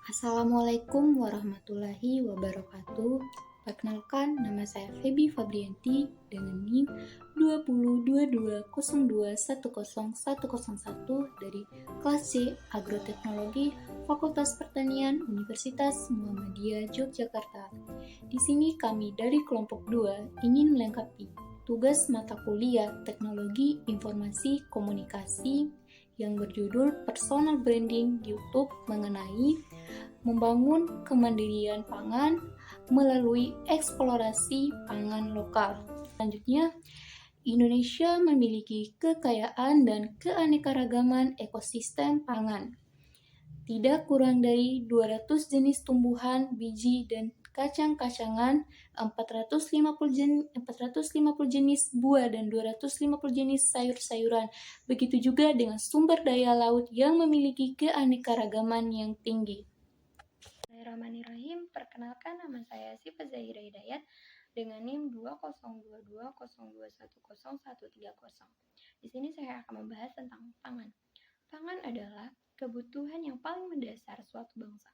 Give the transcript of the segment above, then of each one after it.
Assalamualaikum warahmatullahi wabarakatuh. Perkenalkan, nama saya Feby Fabrianti dengan NIM 20220210100101 dari kelas C Agroteknologi Fakultas Pertanian Universitas Muhammadiyah Yogyakarta. Di sini kami dari kelompok 2 ingin melengkapi tugas mata kuliah Teknologi Informasi Komunikasi yang berjudul Personal Branding YouTube mengenai membangun kemandirian pangan melalui eksplorasi pangan lokal. Selanjutnya, Indonesia memiliki kekayaan dan keanekaragaman ekosistem pangan. Tidak kurang dari 200 jenis tumbuhan, biji, dan kacang-kacangan, 450 jenis buah, dan 250 jenis sayur-sayuran. Begitu juga dengan sumber daya laut yang memiliki keanekaragaman yang tinggi. Bismillahirrahmanirrahim. Perkenalkan, nama saya Sifa Zahira Hidayat dengan NIM 202202101030. Di sini saya akan membahas tentang pangan. Pangan adalah kebutuhan yang paling mendasar suatu bangsa.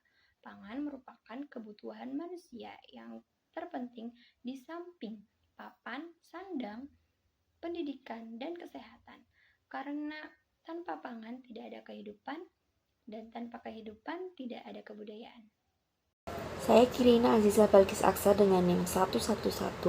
Pangan merupakan kebutuhan manusia yang terpenting di samping papan, sandang, pendidikan, dan kesehatan. Karena tanpa pangan tidak ada kehidupan, dan tanpa kehidupan tidak ada kebudayaan. Saya Kirina Aziza Balkis Aksa dengan NIM 111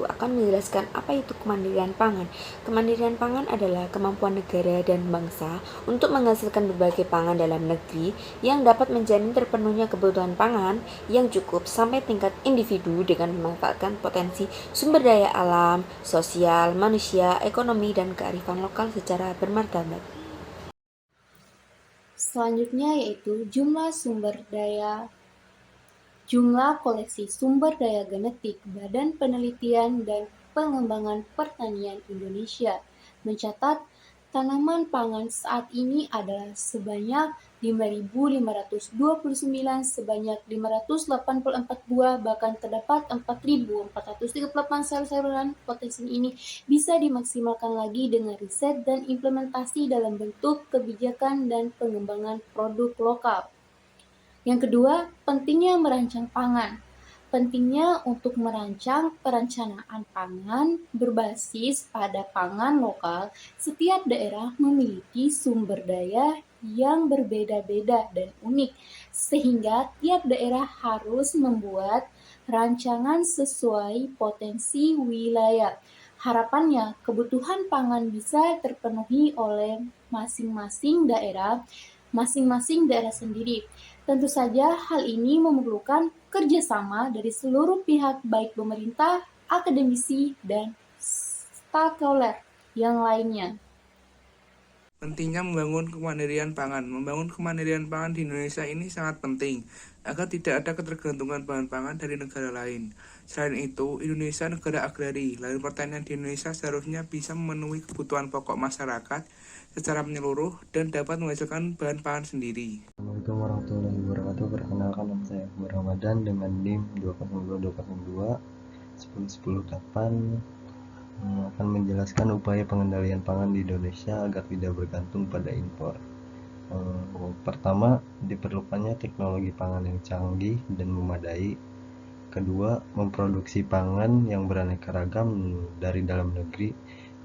akan menjelaskan apa itu kemandirian pangan. Kemandirian pangan adalah kemampuan negara dan bangsa untuk menghasilkan berbagai pangan dalam negeri yang dapat menjamin terpenuhnya kebutuhan pangan yang cukup sampai tingkat individu dengan memanfaatkan potensi sumber daya alam, sosial, manusia, ekonomi, dan kearifan lokal secara bermartabat. Selanjutnya yaitu jumlah koleksi sumber daya genetik Badan Penelitian dan Pengembangan Pertanian Indonesia mencatat tanaman pangan saat ini adalah sebanyak 5.529, sebanyak 584 buah, bahkan terdapat 4.438 sayur-sayuran. Potensi ini bisa dimaksimalkan lagi dengan riset dan implementasi dalam bentuk kebijakan dan pengembangan produk lokal. Yang kedua, pentingnya merancang pangan. Pentingnya untuk merancang perencanaan pangan berbasis pada pangan lokal. Setiap daerah memiliki sumber daya yang berbeda-beda dan unik, sehingga tiap daerah harus membuat rancangan sesuai potensi wilayah. Harapannya, kebutuhan pangan bisa terpenuhi oleh masing-masing daerah sendiri. Tentu saja hal ini memerlukan kerjasama dari seluruh pihak baik pemerintah, akademisi, dan stakeholder yang lainnya. Pentingnya membangun kemandirian pangan. Membangun kemandirian pangan di Indonesia ini sangat penting agar tidak ada ketergantungan bahan pangan dari negara lain. Selain itu, Indonesia negara agrari, lalu pertanian di Indonesia seharusnya bisa memenuhi kebutuhan pokok masyarakat secara menyeluruh dan dapat menghasilkan bahan pangan sendiri. Assalamualaikum warahmatullahi wabarakatuh. Perkenalkan, nama saya Akbar Ramadan dengan NIM 202202108 akan menjelaskan upaya pengendalian pangan di Indonesia agar tidak bergantung pada impor. Pertama, diperlukannya teknologi pangan yang canggih dan memadai. Kedua, memproduksi pangan yang beraneka ragam dari dalam negeri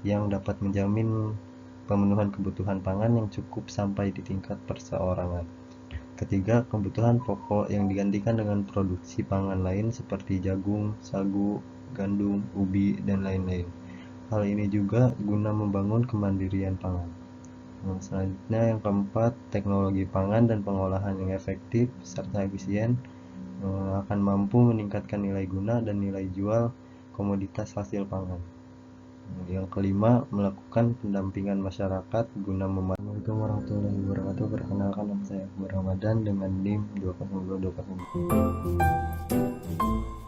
yang dapat menjamin pemenuhan kebutuhan pangan yang cukup sampai di tingkat perseorangan. Ketiga, kebutuhan pokok yang digantikan dengan produksi pangan lain seperti jagung, sagu, gandum, ubi, dan lain-lain. Hal ini juga guna membangun kemandirian pangan. Selanjutnya yang keempat, teknologi pangan dan pengolahan yang efektif serta efisien akan mampu meningkatkan nilai guna dan nilai jual komoditas hasil pangan. Yang kelima, melakukan pendampingan masyarakat guna memahami. Assalamualaikum warahmatullahi wabarakatuh. Perkenalkan, nama saya Akbar Ramadan dengan NIM 20220.